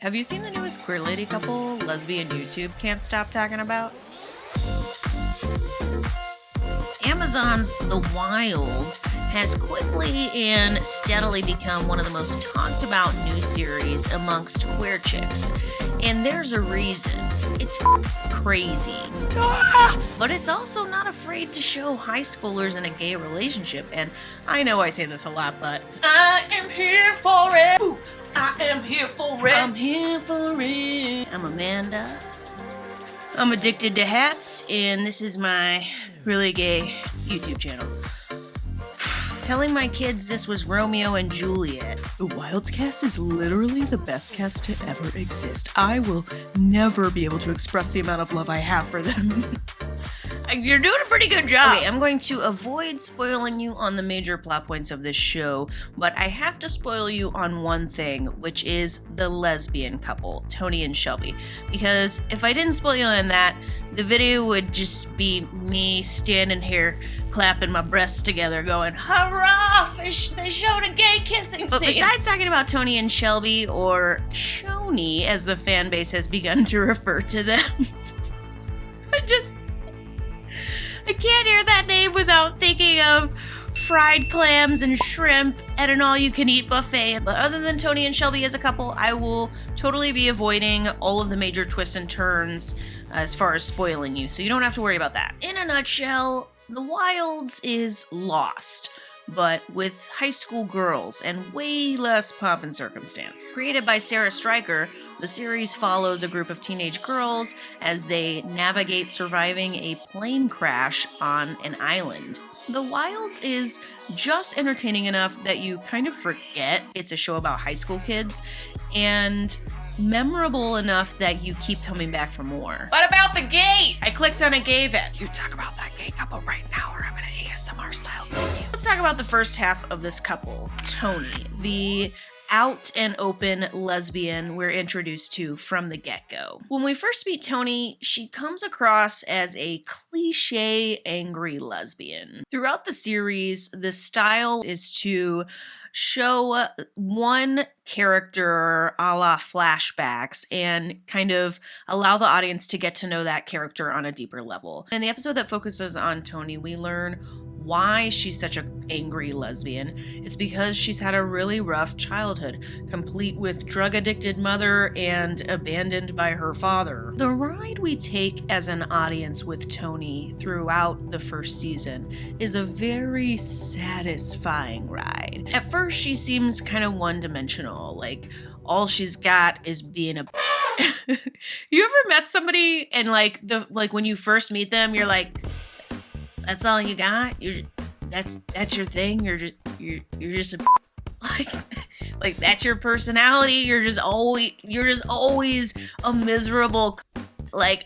Have you seen the newest queer lady couple lesbian YouTube can't stop talking about? Amazon's The Wilds has quickly and steadily become one of the most talked about new series amongst queer chicks. And there's a reason. It's crazy. But it's also not afraid to show high schoolers in a gay relationship. And I know I say this a lot, but I am here for it. Ooh, I am here for it. I'm here for it. I'm Amanda. I'm addicted to hats, and this is my really gay YouTube channel. Telling my kids this was Romeo and Juliet. The Wilds cast is literally the best cast to ever exist. I will never be able to express the amount of love I have for them. You're doing a pretty good job. Okay, I'm going to avoid spoiling you on the major plot points of this show, but I have to spoil you on one thing, which is the lesbian couple, Toni and Shelby. Because if I didn't spoil you on that, the video would just be me standing here clapping my breasts together going, hurrah, they showed a gay kissing scene. But besides talking about Toni and Shelby, or Shoney as the fan base has begun to refer to them, I can't hear that name without thinking of fried clams and shrimp at an all-you-can-eat buffet. But other than Toni and Shelby as a couple, I will totally be avoiding all of the major twists and turns as far as spoiling you, so you don't have to worry about that. In a nutshell, The Wilds is Lost, but with high school girls and way less pomp and circumstance. Created by Sarah Stryker, the series follows a group of teenage girls as they navigate surviving a plane crash on an island. The Wilds is just entertaining enough that you kind of forget it's a show about high school kids, and memorable enough that you keep coming back for more. What about the gays? I clicked on a gay vet. You talk about that gay couple right now, or I'm gonna ASMR style. Let's talk about the first half of this couple, Toni, the out and open lesbian we're introduced to from the get-go. When we first meet Toni, she comes across as a cliche angry lesbian. Throughout the series, the style is to show one character a la flashbacks and kind of allow the audience to get to know that character on a deeper level. In the episode that focuses on Toni, we learn why she's such an angry lesbian. It's because she's had a really rough childhood, complete with drug-addicted mother and abandoned by her father. The ride we take as an audience with Toni throughout the first season is a very satisfying ride. At first, she seems kind of one-dimensional, like all she's got is being a You ever met somebody and like when you first meet them, you're like, that's all you got? That's your thing? You're just a like that's your personality? You're just always a miserable, like,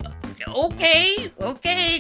okay.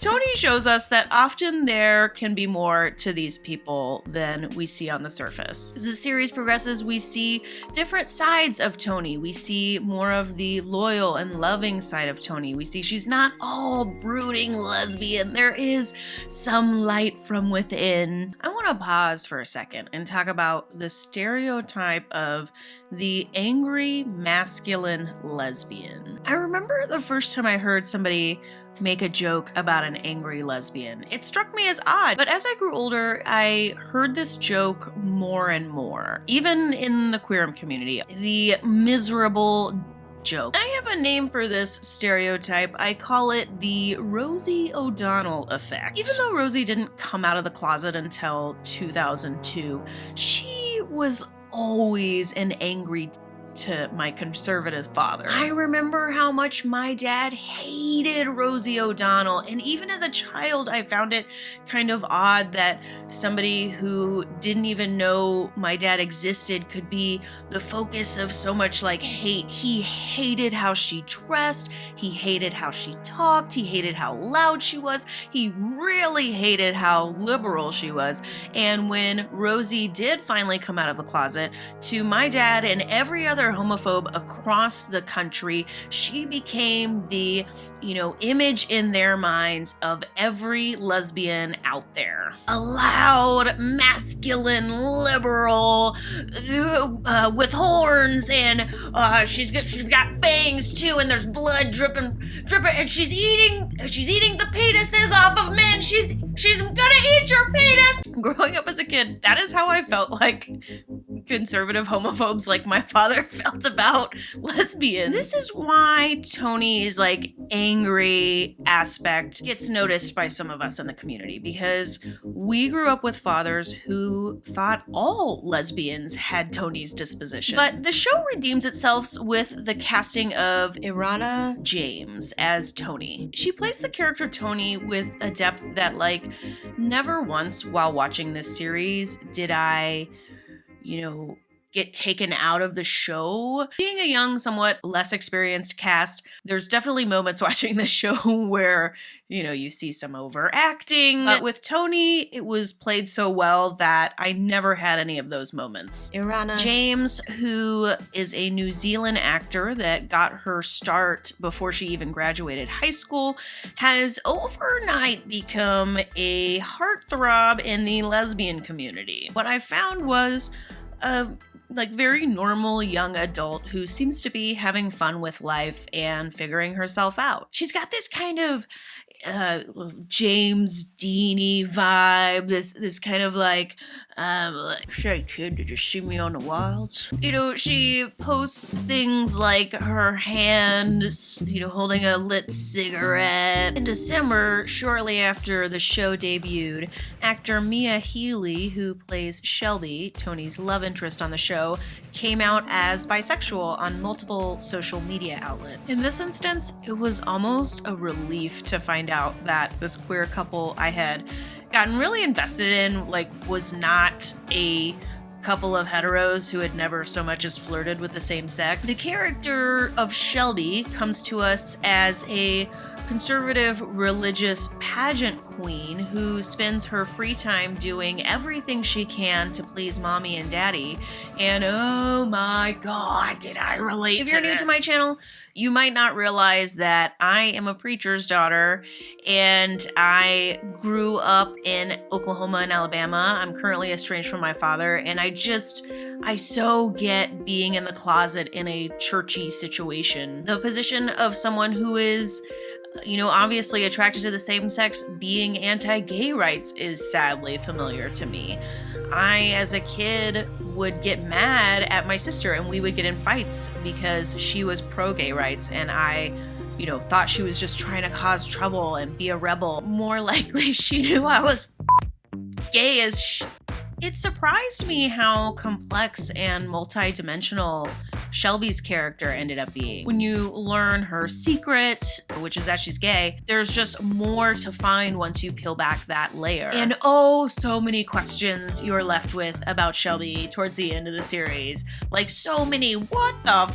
Toni shows us that often there can be more to these people than we see on the surface. As the series progresses, we see different sides of Toni. We see more of the loyal and loving side of Toni. We see she's not all brooding lesbian. There is some light from within. I want to pause for a second and talk about the stereotype of the angry masculine lesbian. I remember the first time I heard somebody make a joke about an angry lesbian. It struck me as odd, but as I grew older, I heard this joke more and more, even in the queer community. The miserable joke. I have a name for this stereotype. I call it the Rosie O'Donnell effect. Even though Rosie didn't come out of the closet until 2002, she was always an angry to my conservative father. I remember how much my dad hated Rosie O'Donnell, and even as a child, I found it kind of odd that somebody who didn't even know my dad existed could be the focus of so much like hate. He hated how she dressed, he hated how she talked, he hated how loud she was, he really hated how liberal she was. And when Rosie did finally come out of the closet, to my dad and every other popular homophobe across the country. She became the, image in their minds of every lesbian out there. A loud, masculine, liberal, with horns, and she's got fangs too, and there's blood dripping, and she's eating the penises off of men. She's gonna eat your penis. Growing up as a kid, that is how I felt like conservative homophobes like my father felt about lesbians. This is why Tony's angry aspect gets noticed by some of us in the community, because we grew up with fathers who thought all lesbians had Tony's disposition. But the show redeems itself with the casting of Erana James as Tony. She plays the character Tony with a depth that never once while watching this series did I get taken out of the show. Being a young, somewhat less experienced cast, there's definitely moments watching this show where, you see some overacting. But with Tony, it was played so well that I never had any of those moments. Erana James, who is a New Zealand actor that got her start before she even graduated high school, has overnight become a heartthrob in the lesbian community. What I found was a very normal young adult who seems to be having fun with life and figuring herself out. She's got this kind of James Deany vibe, this kind of hey kid, did you see me on the wilds? She posts things like her hands, holding a lit cigarette. In December, shortly after the show debuted, actor Mia Healy, who plays Shelby, Tony's love interest on the show, came out as bisexual on multiple social media outlets. In this instance, it was almost a relief to find out that this queer couple I had gotten really invested in, was not a couple of heteros who had never so much as flirted with the same sex. The character of Shelby comes to us as a conservative religious pageant queen who spends her free time doing everything she can to please mommy and daddy. And oh my god, did I relate to this? If you're new to my channel, you might not realize that I am a preacher's daughter and I grew up in Oklahoma and Alabama. I'm currently estranged from my father, and I so get being in the closet in a churchy situation. The position of someone who is obviously attracted to the same sex, being anti-gay rights is sadly familiar to me. I, as a kid, would get mad at my sister and we would get in fights because she was pro-gay rights and I, thought she was just trying to cause trouble and be a rebel. More likely, she knew I was gay as It surprised me how complex and multi-dimensional Shelby's character ended up being. When you learn her secret, which is that she's gay, there's just more to find once you peel back that layer. And so many questions you're left with about Shelby towards the end of the series. So many what the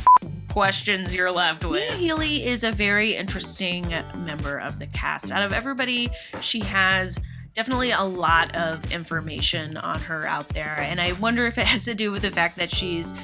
questions you're left with. Mia Healy is a very interesting member of the cast. Out of everybody, she has definitely a lot of information on her out there, and I wonder if it has to do with the fact that she's,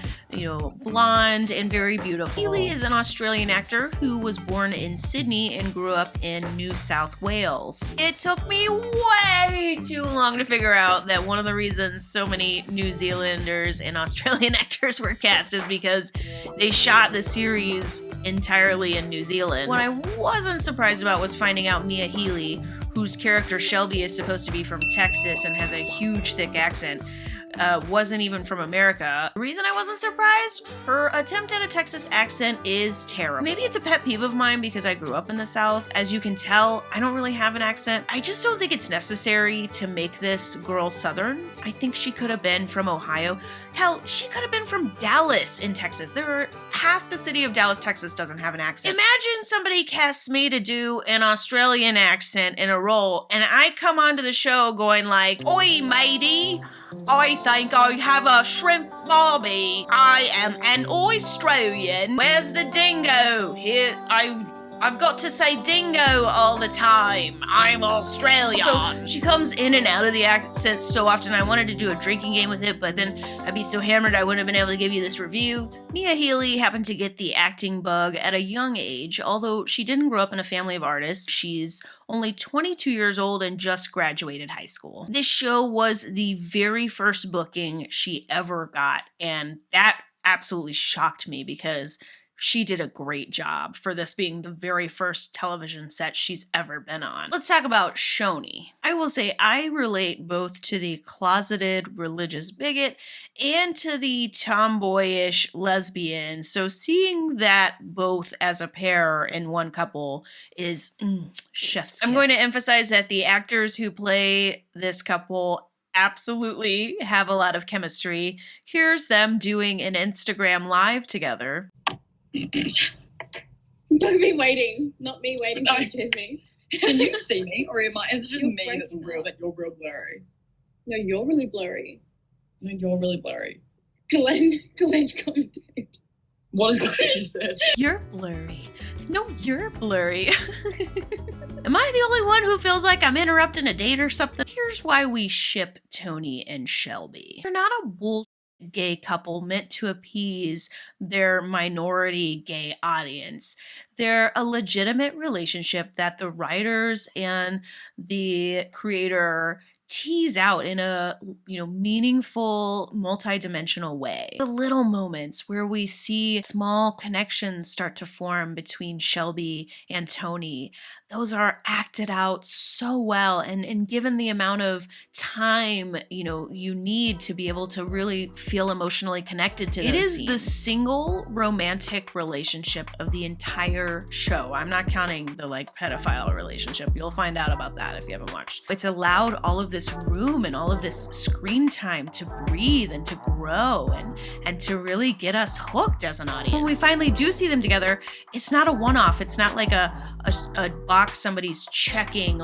blonde and very beautiful. Healy is an Australian actor who was born in Sydney and grew up in New South Wales. It took me way too long to figure out that one of the reasons so many New Zealanders and Australian actors were cast is because they shot the series entirely in New Zealand. What I wasn't surprised about was finding out Mia Healy, whose character Shelby is supposed to be from Texas and has a huge thick accent, wasn't even from America. The reason I wasn't surprised, her attempt at a Texas accent is terrible. Maybe it's a pet peeve of mine because I grew up in the South. As you can tell, I don't really have an accent. I just don't think it's necessary to make this girl Southern. I think she could have been from Ohio. Hell, she could have been from Dallas in Texas. Half the city of Dallas, Texas doesn't have an accent. Imagine somebody casts me to do an Australian accent in a role, and I come onto the show going "Oi, matey, I think I have a shrimp barbie. I am an Australian. Where's the dingo? Here, I've got to say dingo all the time. I'm Australian. So she comes in and out of the accent so often. I wanted to do a drinking game with it, but then I'd be so hammered I wouldn't have been able to give you this review. Mia Healy happened to get the acting bug at a young age, although she didn't grow up in a family of artists. She's only 22 years old and just graduated high school. This show was the very first booking she ever got, and that absolutely shocked me because she did a great job for this being the very first television set she's ever been on. Let's talk about Shoney. I will say I relate both to the closeted religious bigot and to the tomboyish lesbian, so seeing that both as a pair in one couple is chef's kiss. I'm going to emphasize that the actors who play this couple absolutely have a lot of chemistry. Here's them doing an Instagram live together. Don't be waiting, not me waiting to choose me. Can you see me, or is it just me that's real, that you're real blurry? No, you're really blurry. No, you're really blurry. Glenn commented. What is Glenn said? You're blurry. No, you're blurry. Am I the only one who feels like I'm interrupting a date or something? Here's why we ship Toni and Shelby. They're not a bull gay couple meant to appease their minority gay audience. They're a legitimate relationship that the writers and the creator tease out in a meaningful, multi-dimensional way. The little moments where we see small connections start to form between Shelby and Toni, those are acted out so well, and given the amount of time you need to be able to really feel emotionally connected to those scenes. It is the single romantic relationship of the entire show. I'm not counting the pedophile relationship. You'll find out about that if you haven't watched. It's allowed all of this room and all of this screen time to breathe and to grow and to really get us hooked as an audience. When we finally do see them together, it's not a one-off. It's not like a box somebody's checking,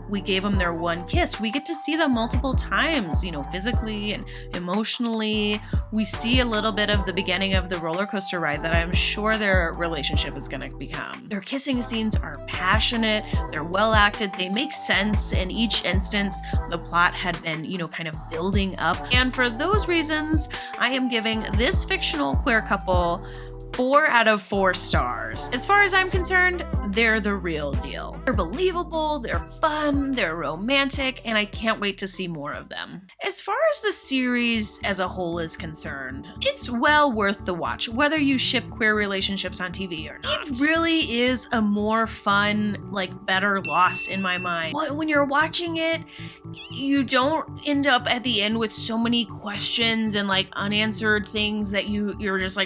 we gave them their one kiss. We get to see them multiple times, physically and emotionally. We see a little bit of the beginning of the roller coaster ride that I'm sure their relationship is going to become. Their kissing scenes are passionate, they're well acted, they make sense. In each instance, the plot had been, kind of building up. And for those reasons, I am giving this fictional queer couple 4 out of 4 stars. As far as I'm concerned, they're the real deal. They're believable, they're fun, they're romantic, and I can't wait to see more of them. As far as the series as a whole is concerned, it's well worth the watch, whether you ship queer relationships on TV or not. It really is a more fun, better Lost in my mind. When you're watching it, you don't end up at the end with so many questions and unanswered things that you just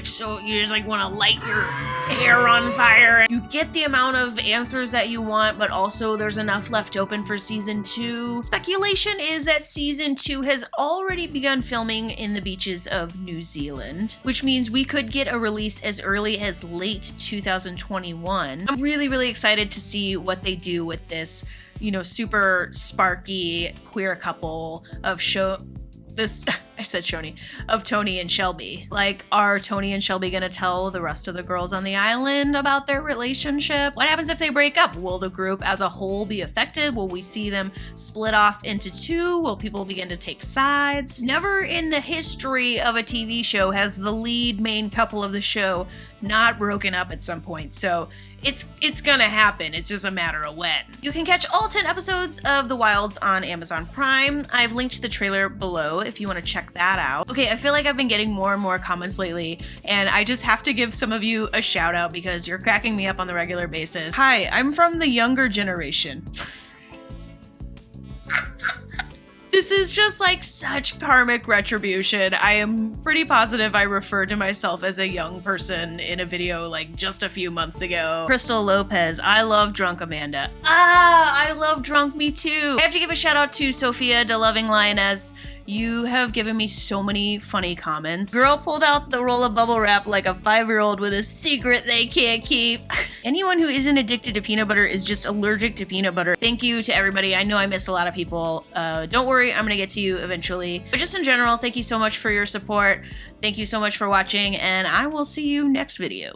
want to light your hair on fire. You get the amount of answers that you want, but also there's enough left open for season 2. Speculation is that season 2 has already begun filming in the beaches of New Zealand, which means we could get a release as early as late 2021. I'm really, really excited to see what they do with this, super sparky queer couple of of Toni and Shelby. Are Toni and Shelby gonna tell the rest of the girls on the island about their relationship? What happens if they break up? Will the group as a whole be affected? Will we see them split off into 2? Will people begin to take sides? Never in the history of a TV show has the lead main couple of the show not broken up at some point. So it's gonna happen. It's just a matter of when. You can catch all 10 episodes of The Wilds on Amazon Prime. I've linked the trailer below if you want to check that out. Okay, I feel like I've been getting more and more comments lately, and I just have to give some of you a shout out because you're cracking me up on the regular basis. Hi, I'm from the younger generation. This is just such karmic retribution. I am pretty positive I referred to myself as a young person in a video just a few months ago. Crystal Lopez, I love Drunk Amanda. I love Drunk Me Too. I have to give a shout out to Sophia, the Loving Lioness. You have given me so many funny comments. Girl pulled out the roll of bubble wrap like a 5-year-old with a secret they can't keep. Anyone who isn't addicted to peanut butter is just allergic to peanut butter. Thank you to everybody. I know I missed a lot of people. Don't worry, I'm gonna get to you eventually. But just in general, thank you so much for your support. Thank you so much for watching, and I will see you next video.